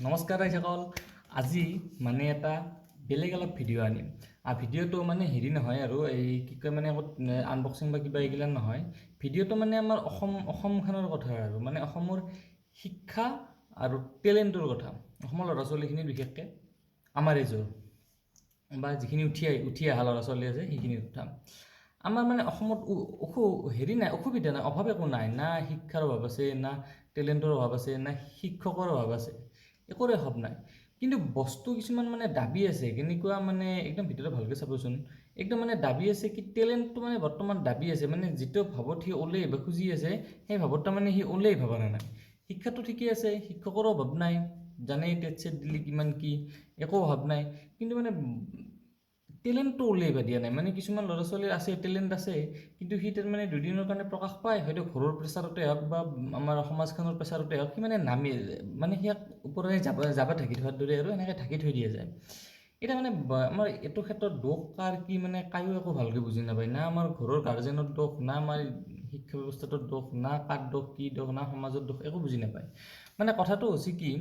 নমস্কাৰ সকল। আজি মানে এটা বেলেগ অলপ ভিডিঅ' আনিম। ভিডিঅ'টো মানে হেৰি নহয় আৰু এই কি কয় মানে আনবক্সিং বা কিবা এইগিলা নহয়। ভিডিঅ'টো মানে আমাৰ অসমখনৰ কথা আৰু মানে অসমৰ শিক্ষা আৰু টেলেণ্টৰ কথা। অসমৰ ল'ৰা ছোৱালীখিনিৰ বিশেষকৈ আমাৰ এজৰ বা যিখিনি উঠি অহা ল'ৰা ছোৱালী আছে সেইখিনিৰ কথা। আমাৰ মানে অসমত হেৰি নাই, অসুবিধা নাই, অভাৱ একো নাই। না শিক্ষাৰ অভাৱ আছে, না টেলেণ্টৰ অভাৱ আছে, না শিক্ষকৰ অভাৱ আছে, একোৰে অভাৱ নাই। কিন্তু বস্তু কিছুমান মানে দাবী আছে, কেনেকুৱা মানে একদম ভিতৰত ভালকৈ চাবচোন। একদম মানে দাবী আছে কি টেলেণ্টটো মানে বৰ্তমান দাবী আছে, মানে যিটো ভাৱত সি ওলাই আহিব খুজি আছে সেই ভাৱত মানে সি ওলাই আহিব পৰা নাই। শিক্ষাটো ঠিকেই আছে, শিক্ষকৰো অভাৱ নাই, জানেই টেট ছেট দিলে কিমান কি, একো অভাৱ নাই। কিন্তু মানে টেলেণ্টটো উলিয়াব দিয়া নাই। মানে কিছুমান ল'ৰা ছোৱালীৰ আছে টেলেণ্ট আছে, কিন্তু সি তাৰ মানে দুদিনৰ কাৰণে প্ৰকাশ পায়, হয়তো ঘৰৰ প্ৰেছাৰতে হওক বা আমাৰ সমাজখনৰ প্ৰেছাৰতে হওক, সি মানে নামি মানে সিয়াক ওপৰলৈ যাব ঢাকি থোৱাৰ দৰে আৰু এনেকৈ ঢাকি থৈ দিয়া যায়। এতিয়া মানে আমাৰ এইটো ক্ষেত্ৰত দোষ কাৰ কি মানে কায়ো একো ভালকৈ বুজি নাপায়। না আমাৰ ঘৰৰ গাৰ্জেনৰ দোষ, না আমাৰ শিক্ষা ব্যৱস্থাটোৰ দোষ, না কাৰ দোষ কি দোষ, না সমাজৰ দোষ, একো বুজি নাপায়। মানে কথাটো হৈছে কি,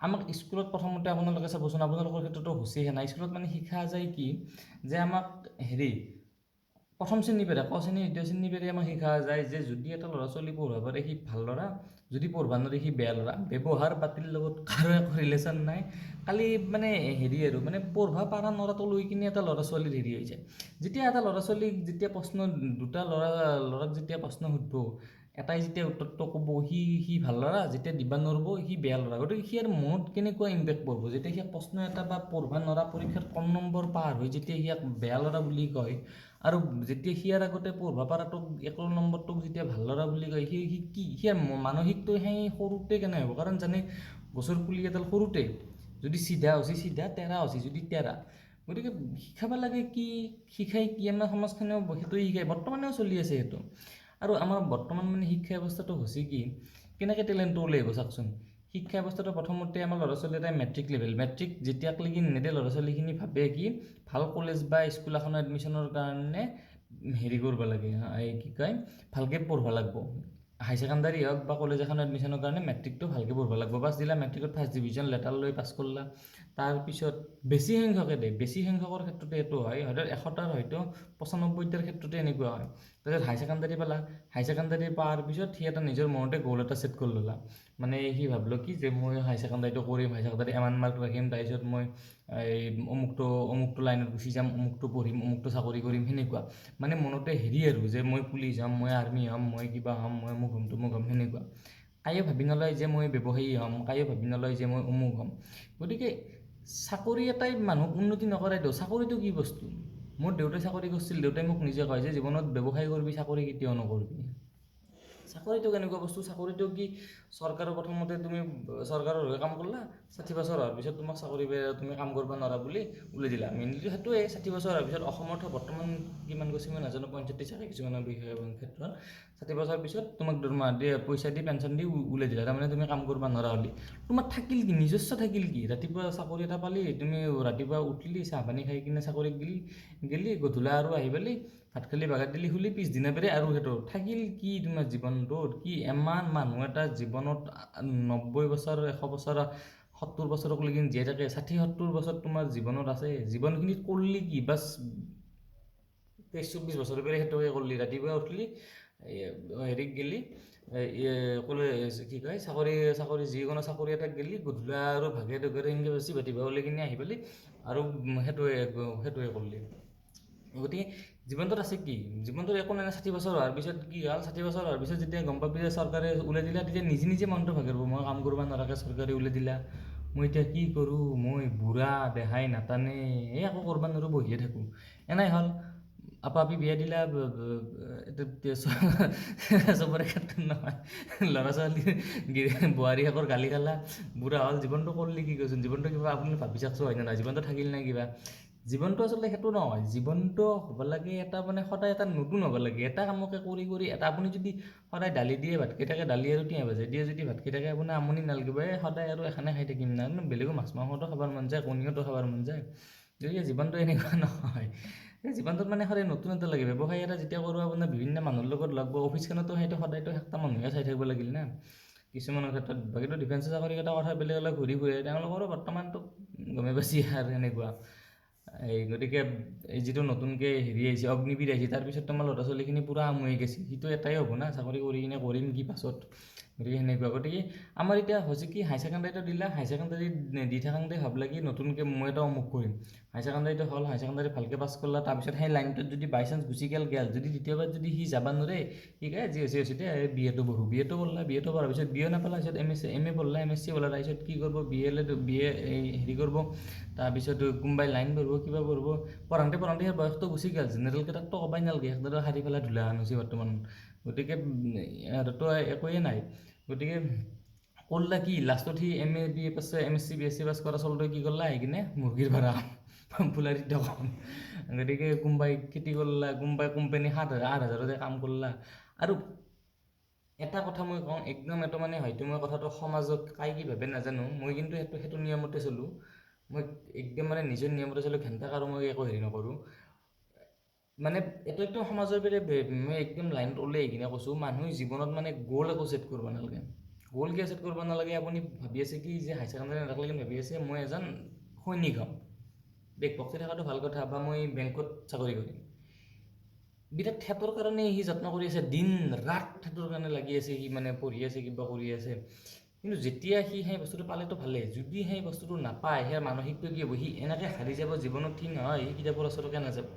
আমাক স্কুলত প্ৰথমতে আপোনালোকে চাবচোন, আপোনালোকৰ ক্ষেত্ৰতো হৈছেহে নাই, স্কুলত মানে শিকা যায় কি যে আমাক হেৰি প্ৰথম শ্ৰেণী পেৰে ক শ্ৰেণী দ্বিতীয় শ্ৰেণী পেৰে আমাক শিকা যায় যে যদি এটা ল'ৰা ছোৱালী পঢ়িব পাৰে সি ভাল ল'ৰা, যদি পঢ়িব নোৱাৰে সি বেয়া ল'ৰা। ব্যৱহাৰ পাতিৰ লগত কাৰো একো ৰিলেশ্যন নাই, খালি মানে হেৰি আৰু মানে পঢ়িব পৰা নৰাটো লৈ কিনে এটা ল'ৰা ছোৱালীৰ হেৰি হৈ যায়। যেতিয়া এটা ল'ৰা ছোৱালীক যেতিয়া দুটা ল'ৰাক যেতিয়া প্ৰশ্ন সুধিব, এটাই যেতিয়া উত্তৰটো ক'ব সি ভাল ল'ৰা, যেতিয়া দিবা নোৱাৰিব সি বেয়া ল'ৰা। গতিকে সিয়াৰ মনত কেনেকুৱা ইম্পেক্ট পৰিব যেতিয়া সিয়াক প্ৰশ্ন এটা বা পঢ়িব নোৱাৰা পৰীক্ষাত কম নম্বৰ পাৰ হৈ যেতিয়া সিয়াক বেয়া ল'ৰা বুলি কয়, আৰু যেতিয়া সিয়াৰ আগতে পঢ়িব পৰাটোক 1 নম্বৰটোক যেতিয়া ভাল ল'ৰা বুলি কয়, সিয়াৰ মানসিকটো সেই সৰুতে কেনে হ'ব। কাৰণ জানে গছৰ পুলি এডাল সৰুতে যদি চিধা হৈছে চিধা, তেৰা হৈছে যদি তেৰা। গতিকে শিকাব লাগে কি, শিকাই কি আমাৰ সমাজখনেও সেইটোৱে শিকায়, বৰ্তমানেও চলি আছে সেইটো। আৰু আমাৰ বৰ্তমান মানে শিক্ষা ব্যৱস্থাটো হৈছে কি, কেনেকৈ টেলেণ্টটো ওলাই আহিব চাওকচোন। শিক্ষা ব্যৱস্থাটো প্ৰথমতে আমাৰ ল'ৰা ছোৱালী এটাই মেট্ৰিক যেতিয়ালৈকে নেদে ল'ৰা ছোৱালীখিনি ভাবে কি ভাল কলেজ বা স্কুল এখনত এডমিশ্যনৰ কাৰণে হেৰি কৰিব লাগে, এই কি কয় ভালকৈ পঢ়িব লাগিব। হাই ছেকেণ্ডাৰী হওক বা কলেজ এখন এডমিশ্যনৰ কাৰণে মেট্ৰিকটো ভালকৈ পঢ়িব লাগিব। বাছ দিলা মেট্ৰিকত ফাৰ্ষ্ট ডিভিজন লেটাৰ লৈ পাছ কৰিলা, তাৰপিছত বেছি সংখ্যকৰ ক্ষেত্ৰতে এইটো হয়, হয়তো 100টাৰ হয়তো 95টাৰ ক্ষেত্ৰতে এনেকুৱা হয়। তাৰপিছত হাই ছেকেণ্ডাৰী পালা, হাই ছেকেণ্ডাৰী পোৱাৰ পিছত সি এটা নিজৰ মনতে গ'ল এটা ছেট কৰি ল'লা। মানে সি ভাবিলোঁ কি যে মই হাই ছেকেণ্ডাৰীটো কৰিম, হাই ছেকেণ্ডাৰী ইমান মাৰ্ক ৰাখিম, তাৰপিছত মই এই অমুকটো লাইনত গুচি যাম, অমুকটো পঢ়িম, অমুকটো চাকৰি কৰিম, সেনেকুৱা মানে মনতে হেৰি আৰু যে মই পুলিচ হ'ম, মই আৰ্মি হ'ম, মই কিবা হ'ম, মই অমুক হ'ম তমুক হ'ম, সেনেকুৱা। কায়ো ভাবি নলয় যে মই ব্যৱসায়ী হ'ম, কায়ো ভাবি নলয় যে মই অমুক হ'ম। গতিকে চাকৰি এটাই মানুহক উন্নতি নকৰেতো। চাকৰিটো কি বস্তু? মোৰ দেউতাই চাকৰি কৰিছিল, দেউতাই মোক নিজে কয় যে জীৱনত ব্যৱসায় কৰিবি, চাকৰি কেতিয়াও নকৰিবি। চাকৰিটো কেনেকুৱা বস্তু? চাকৰিটো কি চৰকাৰৰ প্ৰথমতে তুমি চৰকাৰৰ হৈ কাম কৰিলা, 60 বছৰ হোৱাৰ পিছত তোমাক চাকৰি তুমি কাম কৰিব নোৱাৰা বুলি ওলাই দিলা। মেইনলি সেইটোৱে, 60 বছৰ হোৱাৰ পিছত অসমত বৰ্তমান কিমান গৈছে মই নাজানো, 35 থাকে কিছুমানৰ বিষয়ে ক্ষেত্ৰত। 60 বছৰ পিছত তোমাক দৰমহা দিয়ে, পইচা দি, পেঞ্চন দি ওলাই দিলা, তাৰমানে তুমি কাম কৰিব নোৱাৰা হ'লি। তোমাৰ থাকিল কি, নিজস্ব থাকিল কি? ৰাতিপুৱা চাকৰি এটা পালি, তুমি ৰাতিপুৱা উঠলি, চাহ পানী খাই কিনে চাকৰিত গেলি, গধূলা আৰু আহি পালি, ভাত খালি, বাগৰ দিলি, শুলি, পিছদিনা পেৰে আৰু সেইটো থাকিল কি তোমাৰ জীৱনটোত? কি ইমান মানুহ এটা জীৱনত 90 বছৰ, 100 বছৰ, 70 বছৰলৈকে জীয়াই থাকে, 60-70 বছৰ তোমাৰ জীৱনত আছে, জীৱনখিনিত কৰিলি কি? বাছ 23-24 বছৰৰ পৰা সেইটোৱে কৰিলি, ৰাতিপুৱা উঠলি, হেৰিত গেলি, ক'লে কি কয় চাকৰি যিকোনো চাকৰি এটাত গেলি, গধূলা আৰু ভাগে দোগেৰে সেনেকৈ বেছি ভাতিবা ওলাই কিনে আহি পালি আৰু সেইটোৱে কৰিলি। গতিকে জীৱনটোত আছে কি? জীৱনটোত একো নাই। 60 বছৰ হোৱাৰ পিছত কি হ'ল? 60 বছৰ হোৱাৰ পিছত যেতিয়া গম পাবি যে চৰকাৰে ওলাই দিলা, তেতিয়া নিজে মনটো ভাগিব, মই কাম কৰিব নোৱাৰাকৈ চৰকাৰে ওলাই দিলা, মই এতিয়া কি কৰোঁ, মই বুঢ়া, দেহাই নাটানে, একো কৰিব নোৱাৰোঁ, বহিয়ে থাকোঁ। এনেই হ'ল আপি বিয়া দিলা, চবৰে ক্ষেত্ৰত নহয়, ল'ৰা ছোৱালী বোৱাৰীয়েকৰ গালি খালা, বুঢ়া হ'ল, জীৱনটো কৰিলি কি কৈছোন? জীৱনটো কিবা আপুনি ভাবি চাওকচোন, হয় নে নহয়? জীৱনটো থাকিল নাই কিবা? জীৱনটো আচলতে সেইটো নহয়। জীৱনটো হ'ব লাগে এটা মানে সদায় এটা নতুন হ'ব লাগে, এটা কামকে কৰি এটা। আপুনি যদি সদায় দালি দিয়ে ভাত খাই থাকে, দালি আৰু টিঁহ ভাজা দিয়ে যদি ভাত খাই থাকে, আপোনাৰ আমনি নালাগিব? সদায় আৰু এখানে খাই থাকিম না, বেলেগো মাছ মাংসটো খাবৰ মন যায়, কণীওতো খাবৰ মন যায়। গতিকে জীৱনটো এনেকুৱা নহয়। জীৱনটোত মানে সদায় নতুন এটা লাগে। ব্যৱসায় এটা যেতিয়া কৰোঁ, আপোনাৰ বিভিন্ন মানুহৰ লগত লগ পাব, অফিচখনতো সেইটো সদায়তো একটা মানুহে চাই থাকিব লাগিল না। কিছুমানৰ ক্ষেত্ৰত বাকীতো ডিফেন্সৰ চাকৰিকেইটা কথা বেলেগ অলপ ঘূৰি ফুৰে, তেওঁলোকৰো বৰ্তমানতো গমে পাইছি আৰু সেনেকুৱা। গতিকে এই যিটো নতুনকৈ হেৰি আহিছে অগ্নিবীৰ আহিছে, তাৰপিছত তোমাৰ ল'ৰা ছোৱালীখিনি পূৰা আমুৱাই গৈছে, সিটো এটাই হ'ব না, চাকৰি কৰি কিনে কৰিম কি পাছত। গতিকে সেনেকুৱা। গতিকে আমাৰ এতিয়া হৈছে কি, হাই ছেকেণ্ডাৰীটো দিলা, হাই ছেকেণ্ডাৰী দি থাকোঁতে ভাবলা কি নতুনকৈ মই এটা অমুক কৰিম। হাই ছেকেণ্ডাৰীটো হ'ল, হাই ছেকেণ্ডাৰী ভালকৈ পাছ কৰলা, তাৰপিছত সেই লাইনটোত যদি বাই চান্স গুচি গেল যদি দ্বিতীয়বাৰ যদি সি যাব নোৱাৰে, সি কয় যি হৈছে দে বি এটো পঢ়োঁ, বি এটো পঢ়লা, বি এটো পঢ়াৰ পিছত বি এ নাপালা, পিছত এম এ পঢ়লা, MSc পঢ়লা, তাৰপিছত কি কৰিব বি এ হেৰি কৰিব, তাৰপিছত কোনোবাই লাইন পঢ়িব, কিবা পঢ়িব, পঢ়াওঁতে সেই বয়সটো গুচি গ'ল। জেনেৰেল কেইটাকতো ক'বাই নালাগে, একদম সাৰি পেলাই ধূলা হৈছে বৰ্তমান। গতিকে সিহঁতৰতো একোৱেই নাই। গতিকে কৰলা কি, লাষ্টত সি MA BA পাছ, MSc BSc পাছ কৰা চলটোৱে কি কৰলা, আহি কিনে মুৰ্গীৰ ভাড়া ফুলাৰিৰ দোকান। গতিকে কোনোবাই খেতি কৰলা, কোনোবাই কোম্পানী 8,000 কাম কৰলা। আৰু এটা কথা মই কওঁ, একদম এইটো মানে হয়তো মই কথাটো সমাজত কাই কি ভাবে নাজানো, মই কিন্তু সেইটো নিয়মতে চলোঁ। মই একদম মানে নিজৰ নিয়মতে চলোঁ, ঘেণ্টাক আৰু মই একো হেৰি নকৰোঁ। মানে এইটো একদম সমাজৰ পৰা মই একদম লাইনত ওলাই কিনে কৈছোঁ, মানুহে জীৱনত মানে গ'ল একো ছেট কৰিব নালাগে। গ'ল কিয় ছেট কৰিব নালাগে, আপুনি ভাবি আছে কি যে হাই ছেকেণ্ডাৰী নাথাকিলে ভাবি আছে মই এজন সৈনিক হ'ম, দেশভক্তি থকাটো ভাল কথা, বা মই বেংকত চাকৰি কৰিম। বিৰাট থেটৰ কাৰণে সি যত্ন কৰি আছে, দিন ৰাত থেটৰ কাৰণে লাগি আছে, সি মানে পঢ়ি আছে, কিবা কৰি আছে। কিন্তু যেতিয়া সি সেই বস্তুটো পালেতো ভালেই, যদি সেই বস্তুটো নাপায়, সেই মানসিকটো কি হ'ব, সি এনেকৈ হাৰি যাব জীৱনত, ঠিক নহয়, সি কিতাপৰ ওচৰলৈকে নাযাব।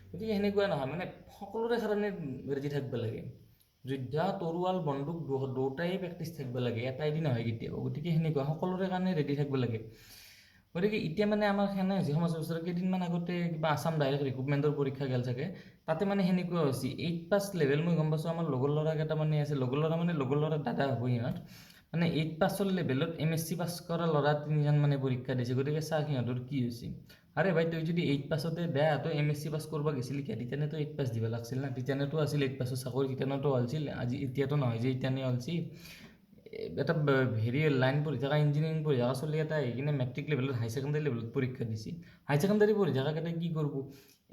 গতিকে সেনেকুৱা নহয়, মানে সকলোৰে কাৰণে ৰেডি থাকিব লাগে। যুদ্ধ, তৰোৱাল, বন্দুক দুয়োটাই প্ৰেক্টিচ থাকিব লাগে, এটাই দি নহয় কেতিয়াও। গতিকে সেনেকুৱা সকলোৰে কাৰণে ৰেডি থাকিব লাগে। গতিকে এতিয়া মানে আমাৰ সেনে হৈছে সমাজৰ ওচৰত, কেইদিনমান আগতে কিবা আছাম ডাইৰেক্ট ৰিক্ৰুটমেণ্টৰ পৰীক্ষা গেল চাগে, তাতে মানে সেনেকুৱা হৈছে 8 পাছ লেভেল। মই গম পাইছোঁ আমাৰ লগৰ ল'ৰা কেইটামানে আছে, লগৰ ল'ৰা দাদা হ'ব সিহঁত, মানে 8 পাছৰ লেভেলত MSc পাছ কৰা ল'ৰা 3জন মানে পৰীক্ষা দিছে। গতিকে চা সিহঁতৰ কি হৈছে। আৰে ভাই, তই যদি 8 পাছতে বেয়া, তই MSc পাছ কৰিব গৈছিলি কিয়? তেতিয়ানেতো 8 পাছ দিব লাগিছিল না, তেতিয়ানেতো আছিল 8 পাছৰ চাকৰি, তেতিয়ানেতো হৈছিল। এতিয়াতো নহয় যে এতিয়ানে হ'লছি। এটা হেৰি লাইন পঢ়ি থকা, ইঞ্জিনিয়াৰিং পঢ়ি থকা ছোৱালী এটা আহি কিনে মেট্ৰিক লেভেলত, হাই ছেকেণ্ডাৰী লেভেলত পৰীক্ষা দিছে। হাই ছেকেণ্ডাৰী পঢ়ি থকাকেইটাই কি কৰিব?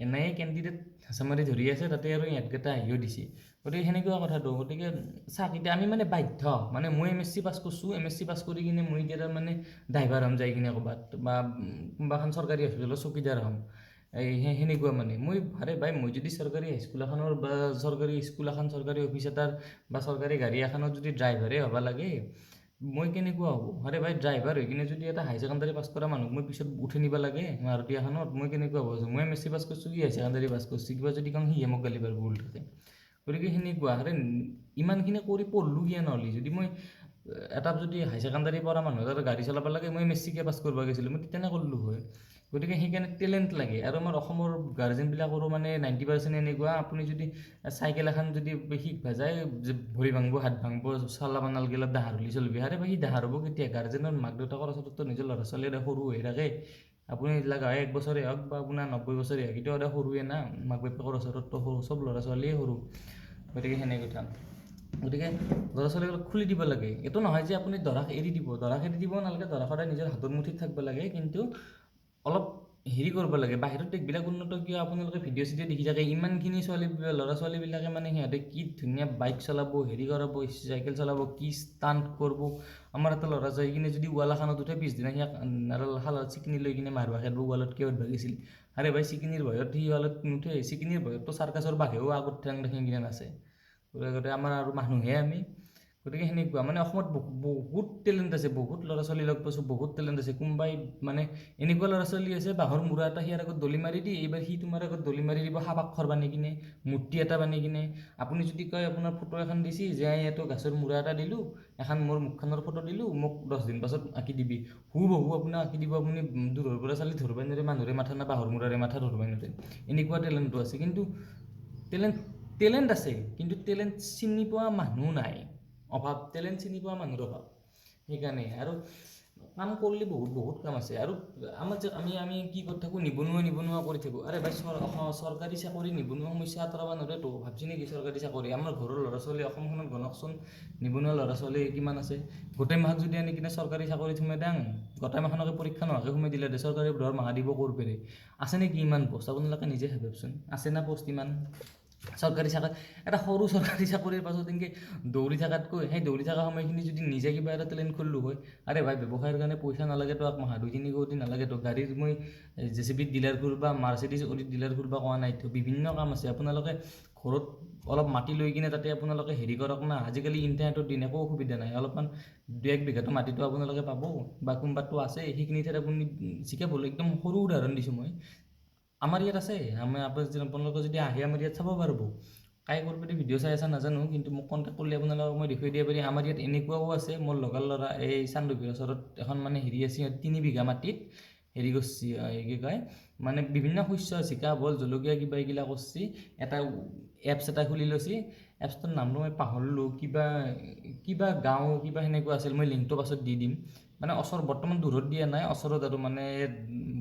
এনেই কেণ্ডিডেট হেঁচা মাৰি ধৰি আছে, তাতে আৰু ইহঁতকেইটা আহিও দিছে। গতিকে সেনেকুৱা কথাটো। গতিকে চাওক, এতিয়া আমি মানে বাধ্য, মানে মই MSc পাছ কৰিছোঁ, MSc পাছ কৰি কিনে মই এতিয়া মানে ড্ৰাইভাৰ হ'ম যাই কিনে ক'ৰবাত, বা কোনোবা এখন চৰকাৰী হস্পিটেলত চকীদাৰ হ'ম। সেনেকুৱা মানে মই, আৰে ভাই, মই যদি চৰকাৰী হাইস্কুল এখনৰ বা চৰকাৰী স্কুল এখন, চৰকাৰী অফিচ এটাৰ বা চৰকাৰী গাড়ী এখনত যদি ড্ৰাইভাৰে হ'ব লাগে, মই কেনেকুৱা হ'ব? আৰে ভাই, ড্ৰাইভাৰ হৈ কিনে যদি এটা হাই ছেকেণ্ডাৰী পাছ কৰা মানুহক মই পিছত উঠি নিব লাগে মাৰুতি এখনত, মই কেনেকুৱা হ'ব? মই MSc পাছ কৰিছোঁ, কি হাই ছেকেণ্ডাৰী পাছ কৰিছোঁ, কিবা যদি কওঁ সিহে মোক গালি পাৰিব ভুল থাকে। গতিকে সেনেকুৱা। আৰে ইমানখিনি কৰি পঢ়লোঁ কিয় নহ'লি? যদি মই এটা যদি হাই ছেকেণ্ডাৰী পঢ়া মানুহ এটা গাড়ী চলাব লাগে, মই MSc কিয় পাছ কৰিব গৈছিলোঁ? মই তেনে কৰিলোঁ হয়। গতিকে সেইকাৰণে টেলেণ্ট লাগে। আৰু আমাৰ অসমৰ গাৰ্জেনবিলাকৰো মানে 90% এনেকুৱা, আপুনি যদি চাইকেল এখন যদি শিকিব যায়, যে ভৰি ভাঙিব, হাত ভাঙিব, চলাব নালাগে, অলপ দাহাৰ হ'লে চলিবি। আৰে ভাই, সি দাহাৰ হ'ব কেতিয়া? গাৰ্জেনৰ মাক দেউতাকৰ ওচৰততো নিজৰ ল'ৰা ছোৱালীয়ে সৰু হৈ থাকে। আপুনি লগা হয় 1 বছৰে হওক বা আপোনাৰ 90 বছৰে হওক, এতিয়াও সৰুৱে না, মাক বাপেকৰ ওচৰততো সৰু, চব ল'ৰা ছোৱালীয়ে সৰু। গতিকে সেনে কথা। গতিকে ল'ৰা ছোৱালীবিলাক খুলি দিব লাগে। এইটো নহয় যে আপুনি দৰাক এৰি দিব নালাগে, দৰা সদায় নিজৰ হাতৰ মুঠিত থাকিব লাগে, কিন্তু অলপ হেৰি কৰিব লাগে। বাহিৰত দেশবিলাক উন্নত কিয়, আপোনালোকে ভিডিঅ' চিডিঅ' দেখি থাকে, ইমানখিনি ল'ৰা ছোৱালীবিলাকে মানে সিহঁতে কি ধুনীয়া বাইক চলাব, হেৰি কৰাব, চাইকেল চলাব, কি ষ্টাণ্ট কৰিব। আমাৰ এটা ল'ৰা যাই কিনে যদি ৱাল এখনত উঠে, পিছদিনা সিয়াক শালত চিকনি লৈ কিনে মাৰিব খেলিব, ৱালত কিয় উঠবা গৈছিল? আৰে ভাই, চিকনিৰ ভয়ত সি ৱালত নুঠে, চিকনিৰ ভয়ততো চাৰ্কাছৰ বাঘেও আগত ঠেং দেখি কিনে নাচে। গতিকে আমাৰ আৰু মানুহে আমি। গতিকে সেনেকুৱা মানে অসমত বহুত টেলেণ্ট আছে, বহুত ল'ৰা ছোৱালী লগ পাইছোঁ, বহুত টেলেণ্ট আছে। কোনোবাই মানে এনেকুৱা ল'ৰা ছোৱালী আছে, বাঁহৰ মূৰা এটা সিয়াৰ আগত দলি মাৰি দি, এইবাৰ সি তোমাৰ আগত দলি মাৰি দিব, সাপ আখৰ বানি কিনে, মূৰ্তি এটা বানি কিনে। আপুনি যদি কয়, আপোনাৰ ফটো এখন দিছি যে এইটো গছৰ মূৰা এটা দিলোঁ, এখন মোৰ মুখখনৰ ফটো দিলোঁ, মোক 10 দিন পাছত আঁকি দিবি, বহু আপোনাক আঁকি দিব। আপুনি দূৰৰ পৰা চালি ধৰিবই নোৱাৰে, মানুহৰে মাথা না বাঁহৰ মূৰাৰে মাথা ধৰিবই নোৱাৰে। এনেকুৱা টেলেণ্টটো আছে। কিন্তু টেলেণ্ট আছে, কিন্তু টেলেণ্ট চিনি পোৱা মানুহ নাই, অভাৱ। টেলেণ্ট চিনি পোৱা মানুহৰ অভাৱ। সেইকাৰণে আৰু কাম কৰিলে বহুত কাম আছে। আৰু আমাৰ যে আমি কি কৰি থাকোঁ, নিবনুৱা কৰি থাকোঁ। আৰে ভাই, চৰকাৰী চাকৰি নিবনুৱা সমস্যা আঁতৰাব নোৱাৰেতো। ভাবছি নেকি চৰকাৰী চাকৰি? আমাৰ ঘৰৰ ল'ৰা ছোৱালী অসমখনত গণকচোন, নিবনুৱা ল'ৰা ছোৱালী কিমান আছে। গোটেই মাহত যদি আনি কিনে চৰকাৰী চাকৰিত সোমাই দাং, গোটেই মাহখনকে পৰীক্ষা নোহোৱাকৈ সোমাই দিলে দে, চৰকাৰী দৰমহা দিব ক'ৰ পেৰে? আছে নেকি ইমান পোষ্ট? আপোনালোকে নিজে ভাবকচোন, আছে না পোষ্ট ইমান? চৰকাৰী চাকৰি এটা সৰু চৰকাৰী চাকৰিৰ পাছত এনেকৈ দৌৰি থকাতকৈ সেই দৌৰি থকা সময়খিনি যদি নিজে কিবা এটা টেলেণ্ট খুলিলোঁ হয়, আৰে ভাই ব্যৱসায়ৰ কাৰণে পইচা নালাগেতো মাহত 2-3 কোটি নালাগেতো, গাড়ীৰ মই JCB ডিলাৰ কৰিব বা মাৰ্চিডিজ অডিত ডিলাৰ কৰিব কোৱা নাইতো, বিভিন্ন কাম আছে। আপোনালোকে ঘৰত অলপ মাটি লৈ কিনে তাতে আপোনালোকে হেৰি কৰক না, আজিকালি ইণ্টাৰনেটৰ দিন একো অসুবিধা নাই, অলপমান 2-1 বিঘাটো মাটিটো আপোনালোকে পাব বা কোনোবাতো আছে, সেইখিনি ঠাইত আপুনি জিকাব। একদম সৰু উদাহৰণ দিছোঁ মই, আমাৰ ইয়াত আছে, আপোনালোকে যদি আহে আমাৰ ইয়াত চাব পাৰিব। কাই কৰবাতে ভিডিঅ' চাই আছা নাজানো, কিন্তু মোক কণ্টেক্ট কৰিলে আপোনালোকক মই দেখুৱাই দিব পাৰি। আমাৰ ইয়াত এনেকুৱাও আছে, মোৰ লগৰ ল'ৰা এই চান্দুকীৰ ওচৰত এখন মানে হেৰি আছে, 3 বিঘা মাটিত হেৰি কৰিছে, কি কয় মানে বিভিন্ন শস্য, জিকা ভোল জলকীয়া কিবা এইগিলা কৰিছে। এটা এপছ এটা খুলি লৈছে, এপছটোৰ নামটো মই পাহৰিলোঁ, কিবা কিবা গাঁও কিবা সেনেকুৱা আছিল, মই লিংকটো পাছত দি দিম। মানে বৰ্তমান দূৰত দিয়া নাই, ওচৰত আৰু মানে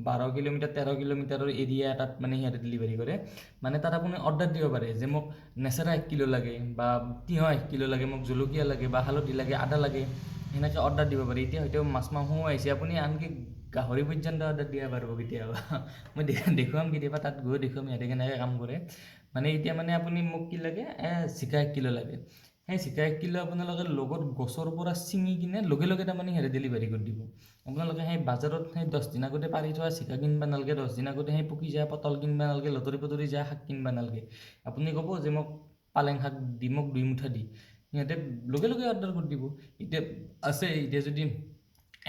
12 কিলোমিটাৰ 13 কিলোমিটাৰৰ এৰিয়া এটাত মানে সিহঁতে ডেলিভাৰী কৰে। মানে তাত আপুনি অৰ্ডাৰ দিব পাৰে যে মোক নেচেৰা 1 কিলো লাগে বা তিয়ঁহ 1 কিলো লাগে, মোক জলকীয়া লাগে বা হালধি লাগে, আদা লাগে, সেনেকৈ অৰ্ডাৰ দিব পাৰি। এতিয়া হয়তো মাছ মাংসও আহিছে, আপুনি আনকি গাহৰি পৰ্যন্ত অৰ্ডাৰ দিব পাৰিব কেতিয়াবা। মই দেখুৱাম কেতিয়াবা, তাত গৈ দেখুৱাম সিহঁতে কেনেকৈ কাম কৰে। মানে এতিয়া মানে আপুনি মোক কি লাগে, জিকা 1 কিলো লাগে, সেই জিকা 1 কিলো আপোনালোকে লগত গছৰ পৰা ছিঙি কিনে লগে লগে তাৰমানে সিহঁতে ডেলিভাৰী কৰি দিব। আপোনালোকে সেই বাজাৰত সেই 10 দিন আগতে পাৰি থোৱা জিকা কিনিব নালাগে, 10 দিন আগতে সেই পকি যোৱা পটল কিনিব নালাগে, লতৰি পতৰি যোৱা শাক কিনিব নালাগে। আপুনি ক'ব যে মোক পালেং শাক দি, মোক 2 মুঠা দি, সিহঁতে লগে লগে অৰ্ডাৰ কৰি দিব। এতিয়া আছে, এতিয়া যদি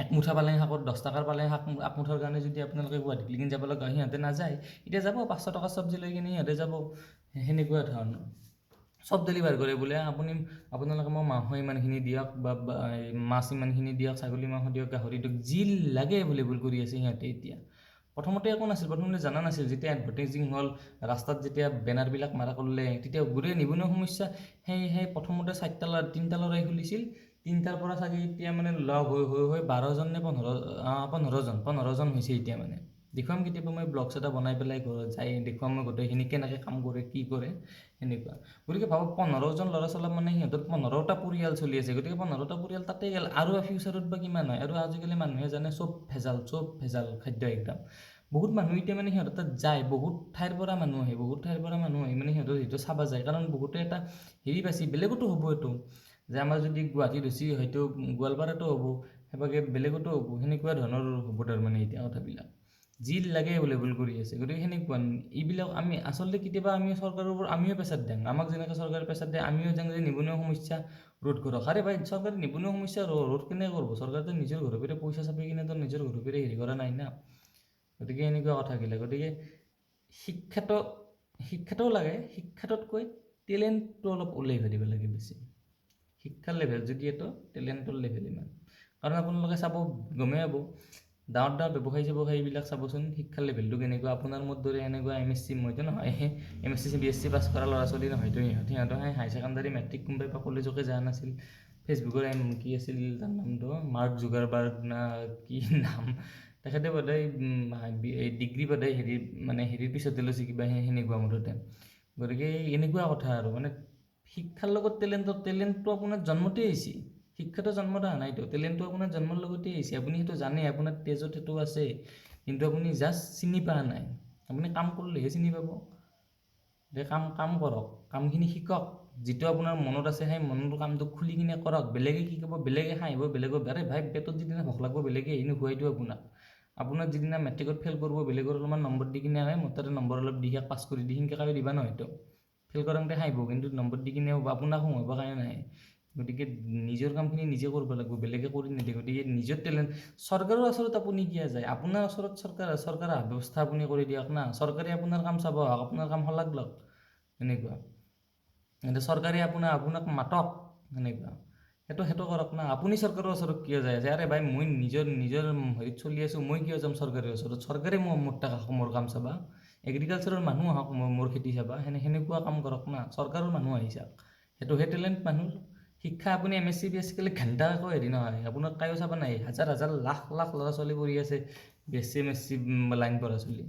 1 মুঠা পালেং শাকত 10 টকাৰ পালেং শাক 1 মুঠাৰ কাৰণে যদি আপোনালোকে গুৱাহাটীত লৈকে যাব লগা হয়, সিহঁতে নাযায়। এতিয়া যাব 500 টকাৰ চব্জি লৈ কিনে সিহঁতে যাব, সেনেকুৱা ধৰণৰ চব ডেলিভাৰ কৰে বোলে। আপোনালোকে মোক মাংস ইমানখিনি দিয়ক বা মাছ ইমানখিনি দিয়ক, ছাগলী মাংস দিয়ক, গাহৰি দিয়ক, যি লাগে এভেইলেবল কৰি আছে সিহঁতে। এতিয়া প্ৰথমতে একো নাছিল, প্ৰথমতে জানা নাছিল। যেতিয়া এডভাৰটাইজিং হ'ল, ৰাস্তাত যেতিয়া বেনাৰবিলাক মাৰা কৰিলে, তেতিয়া গোটেই নিবনুৱা সমস্যা সেই প্ৰথমতে 3টা ল'ৰাই খুলিছিল, 3টাৰ পৰা চাগে এতিয়া মানে লগ হৈ 12জন নে 15জন হৈছে এতিয়া। মানে দেখুৱাম কেতিয়াবা, মই ব্লগছ এটা বনাই পেলাই ঘৰত যাই দেখুৱাম মই গোটেইখিনি কেনেকৈ কাম কৰে, কি কৰে, সেনেকুৱা। গতিকে ভাবক 15জন ল'ৰা ছোৱালী মানে সিহঁতৰ 15টা পৰিয়াল চলি আছে। গতিকে 15টা পৰিয়াল তাতে গ'ল, আৰু ফিউচাৰত বা কিমান হয়। আৰু আজিকালি মানুহে জানে চব ভেজাল খাদ্য একদম। বহুত মানুহ এতিয়া মানে সিহঁতৰ তাত যায়, বহুত ঠাইৰ পৰা মানুহ আহে মানে সিহঁতৰ যিটো চাব যায়, কাৰণ বহুতে এটা হেৰি পাইছে, বেলেগতো হ'ব এইটো, যে আমাৰ যদি গুৱাহাটীত হৈছে হয়তো গোৱালপাৰাতো হ'ব, সেইভাগে বেলেগতো হ'ব, সেনেকুৱা ধৰণৰ হ'ব তাৰমানে এতিয়া কথাবিলাক। যি লাগে এভেইলেবল কৰি আছে। গতিকে সেনেকুৱা এইবিলাক আমি আচলতে কেতিয়াবা আমি চৰকাৰৰ ওপৰত আমিও প্ৰেছাৰ দিওঁ, আমাক যেনেকৈ চৰকাৰে প্ৰেছাৰ দিয়ে, আমিও যাওঁ যে নিবনুৱা সমস্যা ৰোধ কৰক। আৰে ভাই, চৰকাৰে নিবনুৱা সমস্যা ৰোধ কেনেকৈ কৰিব? চৰকাৰেতো নিজৰ ঘৰৰ পৰা পইচা চাপি কিনেতো নিজৰ ঘৰৰ পৰা হেৰি কৰা নাই না। গতিকে এনেকুৱা কথাবিলাক। গতিকে শিক্ষাটোও লাগে, শিক্ষাটোতকৈ টেলেণ্টটো অলপ ওলাই দিব লাগে বেছি। শিক্ষাৰ লেভেল যদি এইটো, টেলেণ্টৰ লেভেল ইমান। কাৰণ আপোনালোকে চাব, গমেই পাব, ডাঙৰ ব্যৱসায়ী এইবিলাক চাবচোন, শিক্ষাৰ লেভেলটো কেনেকুৱা। আপোনাৰ মোৰ দৰে এনেকুৱা MSc, মইতো নহয়, MSc BSc পাছ কৰা ল'ৰা ছোৱালী নহয়তো সিহঁতৰ হাই ছেকেণ্ডাৰী মেট্ৰিক কোনোবাই বা কলেজকে যোৱা নাছিল। ফেচবুকৰ কি আছিল তাৰ নামটো, মাৰ্ক জুগাৰবাৰ্গ না কি নাম, তেখেতে বোধহয় ডিগ্ৰী বোধহয় হেৰিৰ পিছতে লৈছে কিবা সেনেকুৱা মুঠতে। গতিকে এনেকুৱা কথা আৰু মানে শিক্ষাৰ লগত টেলেণ্টটো আপোনাৰ জন্মতেই আহিছে। শিক্ষাটো জন্মত অহা নাইতো, টেলেণ্টটো আপোনাৰ জন্মৰ লগতেই আহিছে। আপুনি সেইটো জানে, আপোনাৰ তেজত সেইটো আছে, কিন্তু আপুনি জাষ্ট চিনি পোৱা নাই। আপুনি কাম কৰিলেহে চিনি পাব। যে কাম কৰক, কামখিনি শিকক, যিটো আপোনাৰ মনত আছে সেই মনৰ কামটো খুলি কিনে কৰক। বেলেগে কি ক'ব, বেলেগে হাঁহিব, বেলেগৰ আৰে ভাই, পেটত যিদিনা ভোক লাগব বেলেগে আহি নোখোৱাইতো আপোনাক যিদিনা মেট্ৰিকত ফেইল কৰিব, বেলেগৰ অলপমান নম্বৰ দি কিনে আহে, মোৰ তাতে নম্বৰ অলপ দি পাছ কৰি দি সেনেকৈ কায়ো দিবা নহয়তো। ফেইল কৰাওঁতে হাঁহিব, কিন্তু নম্বৰ দি কিনে আপোনাক সোমাব কাৰণে নাহে। গতিকে নিজৰ কামখিনি নিজে কৰিব লাগিব, বেলেগে কৰি নিদিয়ে। গতিকে নিজৰ টেলেণ্ট, চৰকাৰৰ ওচৰত আপুনি কিয় যায়? আপোনাৰ ওচৰত চৰকাৰ ব্যৱস্থা আপুনি কৰি দিয়ক না। চৰকাৰে আপোনাৰ কাম চাব আহক, আপোনাৰ কাম শলাগ লওক, এনেকুৱা। কিন্তু চৰকাৰে আপোনাক মাতক, এনেকুৱা। সেইটো কৰক না। আপুনি চৰকাৰৰ ওচৰত কিয় যায়? যে আৰে ভাই, মই নিজৰ হেৰিত চলি আছোঁ, মই কিয় যাম চৰকাৰৰ ওচৰত? চৰকাৰে মোৰ কাম চাবা, এগ্ৰিকালচাৰৰ মানুহ আহক মোৰ খেতি চাবা, সেনেকুৱা কাম কৰক না। চৰকাৰৰ মানুহ আহি চাওক, সেইটোহে টেলেণ্ট মানুহ। শিক্ষা আপুনি MSc BSc কৰিলে ঘণ্টা একো হেৰি নহয়, আপোনাক কায়ো চাব নাই। হাজাৰ লাখ ল'ৰা ছোৱালী পঢ়ি আছে BSc MSc লাইন পঢ়া ছোৱালী,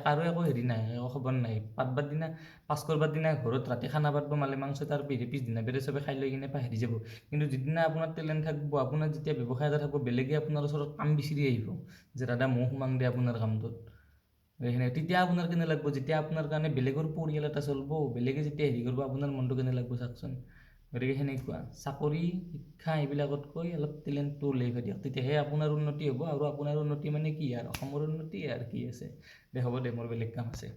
কাৰো একো হেৰি নাই, একো খবৰ নাই। পাছ কৰবাৰ দিনা ঘৰত ৰাতি খানা পাতব, মালে মাংস তাৰ পিছদিনা বেৰে চবে খাই লৈ কিনে পাহৰি যাব। কিন্তু যিদিনা আপোনাৰ টেলেণ্ট থাকিব, আপোনাৰ যেতিয়া ব্যৱসায় এটা থাকিব, বেলেগে আপোনাৰ ওচৰত কাম বিচাৰি আহিব, যে দাদা মোক সোমাং দে আপোনাৰ কামটোত। তেতিয়া আপোনাৰ কেনে লাগব যেতিয়া আপোনাৰ কাৰণে বেলেগৰ পৰিয়াল এটা চলব বেলেগে যেতিয়া হেৰি কৰিব আপোনাৰ মনটো কেনে লাগব চাওকচোন গতিকে সেনেকুৱা চাকৰি শিক্ষা এইবিলাকতকৈ অলপ টেলেণ্টটো উলিয়াই দিয়ক তেতিয়াহে আপোনাৰ উন্নতি হ'ব আৰু আপোনাৰ উন্নতি মানে কি আৰু অসমৰ উন্নতি আৰু কি আছে দে হ'ব দে মোৰ বেলেগ কাম আছে